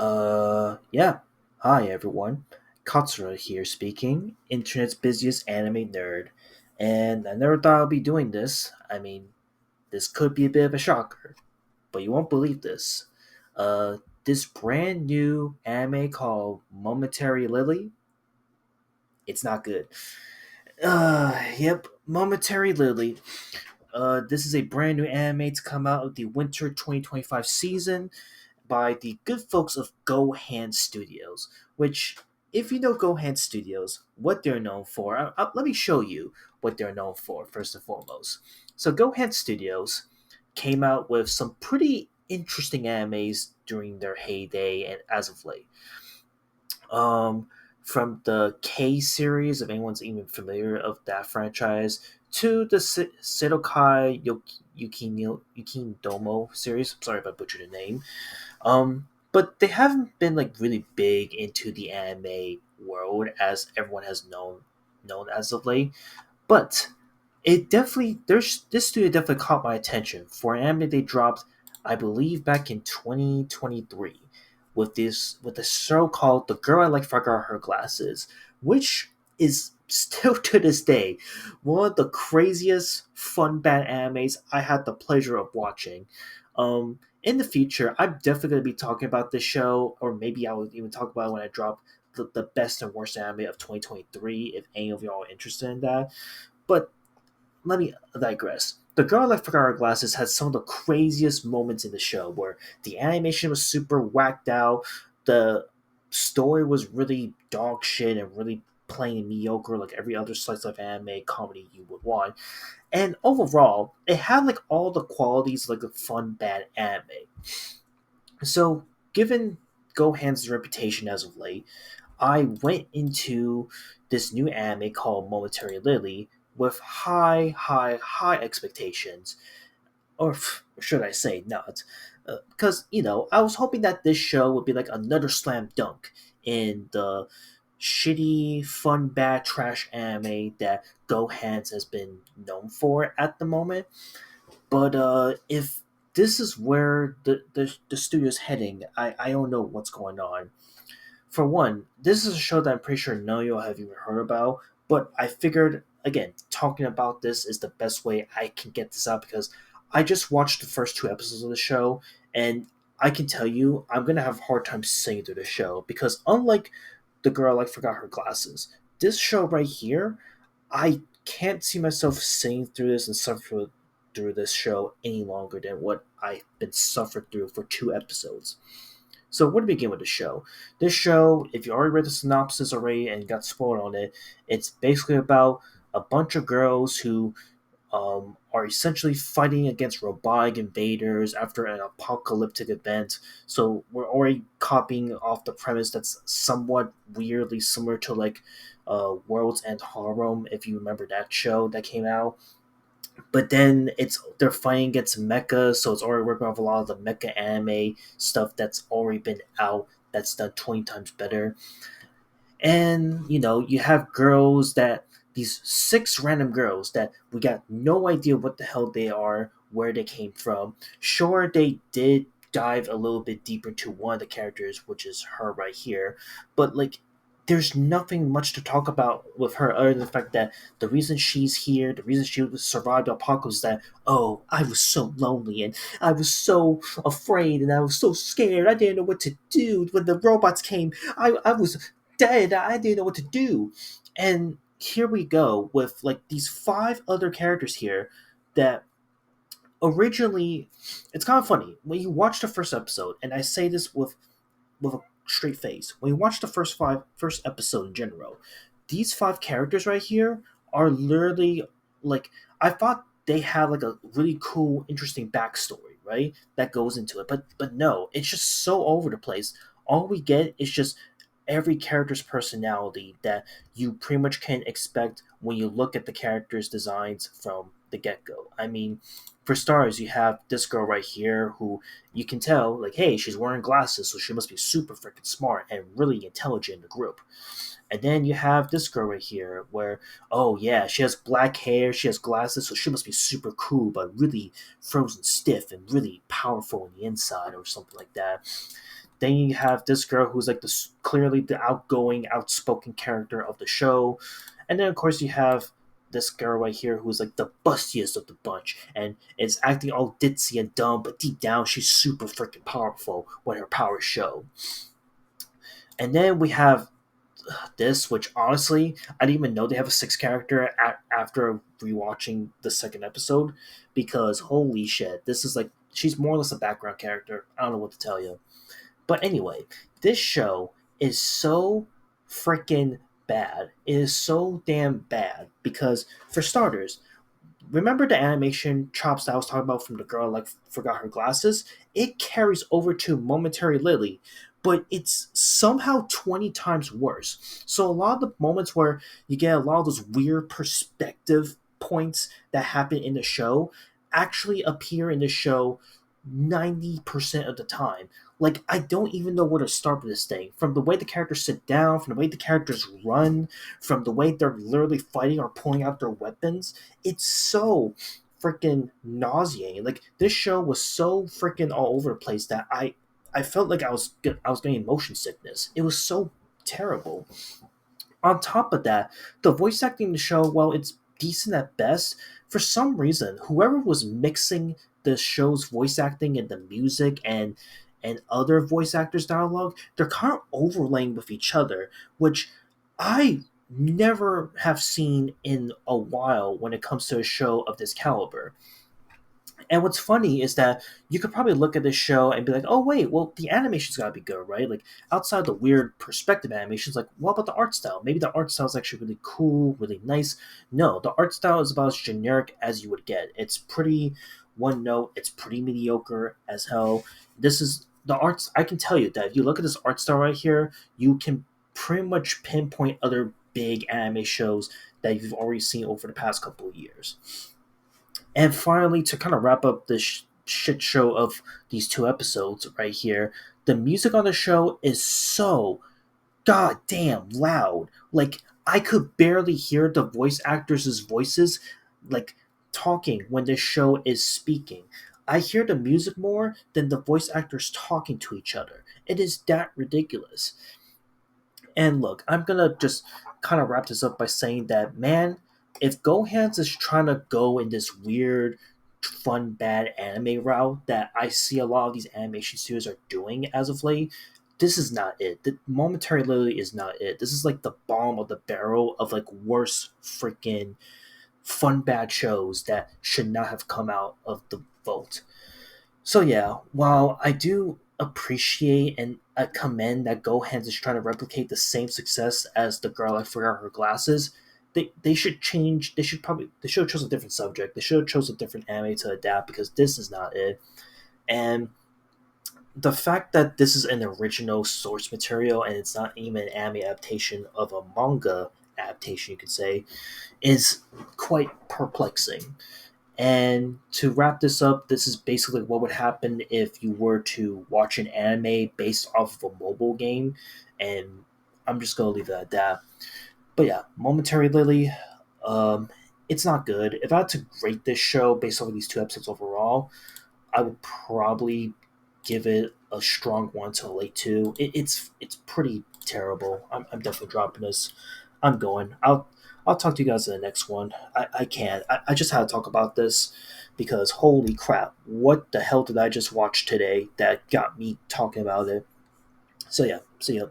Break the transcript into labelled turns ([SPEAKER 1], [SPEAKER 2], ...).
[SPEAKER 1] Yeah. Hi, everyone. Katsura here speaking, internet's busiest anime nerd. And I never thought I'd be doing this. This could be a bit of a shocker, but you won't believe this. This brand new anime called Momentary Lily, it's not good. Yep, Momentary Lily. This is a brand new anime to come out of the winter 2025 season by the good folks of Gohands Studios, which, if you know Gohands Studios, what they're known for, let me show you what they're known for, first and foremost. So, Gohands Studios came out with some pretty interesting animes during their heyday and as of late. Um, from the K series, if anyone's even familiar of that franchise, to the Sedokai Yukino Domo series. Sorry if I butchered the name. But they haven't been like really big into the anime world as everyone has known as of late. But it definitely there's this studio definitely caught my attention for an anime they dropped, I believe back in 2023, with a show called The Girl I Like Forgot Her Glasses, which is still to this day one of the craziest fun bad animes I had the pleasure of watching. In the future, I'm definitely going to be talking about this show, or maybe I will even talk about it when I drop the best and worst anime of 2023, if any of y'all are interested in that. But let me digress. The Girl That Forgot Her Glasses had some of the craziest moments in the show where the animation was super whacked out, the story was really dog shit and really plain and mediocre like every other slice of anime comedy you would want. And overall, it had like all the qualities like a fun bad anime. So given Gohan's reputation as of late, I went into this new anime called Momentary Lily with high expectations, or should I say not? Because I was hoping that this show would be like another slam dunk in the shitty, fun, bad, trash anime that Gohands has been known for at the moment. But if this is where the studio's heading, I don't know what's going on. For one, this is a show that I'm pretty sure none of you have even heard about, but I figured, again, talking about this is the best way I can get this out because I just watched the first two episodes of the show, and I can tell you, I'm going to have a hard time singing through the show because unlike the girl like forgot her glasses, this show right here, I can't see myself singing through this and suffering through this show any longer than what I've been suffered through for two episodes. So where to begin with the show? This show, if you already read the synopsis already and got spoiled on it, it's basically about a bunch of girls who are essentially fighting against robotic invaders after an apocalyptic event. So we're already copying off the premise that's somewhat weirdly similar to like World's End Harem, if you remember that show that came out. But then they're fighting against mecha, so it's already working off a lot of the mecha anime stuff that's already been out. That's done 20 times better. And you have girls that these six random girls that we got no idea what the hell they are, where they came from. Sure, they did dive a little bit deeper to one of the characters, which is her right here, but like there's nothing much to talk about with her other than the fact that the reason she's here, the reason she survived the apocalypse, is that I was so lonely and I was so afraid and I was so scared. I didn't know what to do when the robots came. I was dead. I didn't know what to do. And here we go with like these five other characters here that originally it's kind of funny when you watch the first episode, and I say this with a straight face. When you watch the first episode in general, these five characters right here are literally like I thought they had like a really cool, interesting backstory, right? That goes into it. But no, it's just so over the place. All we get is just every character's personality that you pretty much can expect when you look at the characters' designs from the get go. I mean, for stars, you have this girl right here who you can tell, like, hey, she's wearing glasses, so she must be super freaking smart and really intelligent in the group. And then you have this girl right here where, oh yeah, she has black hair, she has glasses, so she must be super cool, but really frozen stiff and really powerful on the inside or something like that. Then you have this girl who's like clearly the outgoing, outspoken character of the show, and then of course you have this girl right here who's like the bustiest of the bunch and is acting all ditzy and dumb, but deep down she's super freaking powerful when her powers show. And then we have this, which honestly, I didn't even know they have a sixth character after rewatching the second episode, because holy shit, this is like she's more or less a background character. I don't know what to tell you. But anyway, this show is so freaking bad. It is so damn bad because, for starters, remember the animation chops that I was talking about from the girl like forgot her glasses? It carries over to Momentary Lily, but it's somehow 20 times worse. So a lot of the moments where you get a lot of those weird perspective points that happen in the show actually appear in the show 90% of the time. Like, I don't even know where to start with this thing. From the way the characters sit down, from the way the characters run, from the way they're literally fighting or pulling out their weapons, it's so freaking nauseating. Like, this show was so freaking all over the place that I felt like I was getting motion sickness. It was so terrible. On top of that, the voice acting in the show, while it's decent at best, for some reason, whoever was mixing the show's voice acting and the music and other voice actors' dialogue, they're kind of overlaying with each other, which I never have seen in a while when it comes to a show of this caliber. And what's funny is that you could probably look at this show and be like, oh, wait, well, the animation's got to be good, right? Like, outside the weird perspective animations, like, what about the art style? Maybe the art style is actually really cool, really nice. No, the art style is about as generic as you would get. It's pretty one note, it's pretty mediocre as hell. This is the arts. I can tell you that if you look at this art style right here, you can pretty much pinpoint other big anime shows that you've already seen over the past couple of years. And finally, to kind of wrap up this shit show of these two episodes right here, the music on the show is so goddamn loud. Like, I could barely hear the voice actors' voices, like, talking when the show is speaking. I hear the music more than the voice actors talking to each other. It is that ridiculous. And look, I'm gonna just kind of wrap this up by saying that, man, if Gohands is trying to go in this weird, fun, bad anime route that I see a lot of these animation studios are doing as of late, this is not it. The Momentary literally is not it. This is like the bottom of the barrel of like worst freaking fun bad shows that should not have come out of the vault. So yeah, while I do appreciate and commend that Gohands is trying to replicate the same success as the girl I forgot her glasses, they should change. They should have chose a different subject. They should have chose a different anime to adapt because this is not it. And the fact that this is an original source material and it's not even an anime adaptation of a manga adaptation, you could say, is quite perplexing. And to wrap this up, this is basically what would happen if you were to watch an anime based off of a mobile game. And I'm just going to leave it at that. But yeah, Momentary Lily, um, it's not good. If I had to rate this show based off of these two episodes overall, I would probably give it a strong one to a late two. It's pretty terrible. I'm definitely dropping this. I'm going. I'll talk to you guys in the next one. I can't. I just had to talk about this because holy crap, what the hell did I just watch today that got me talking about it? So yeah, see ya.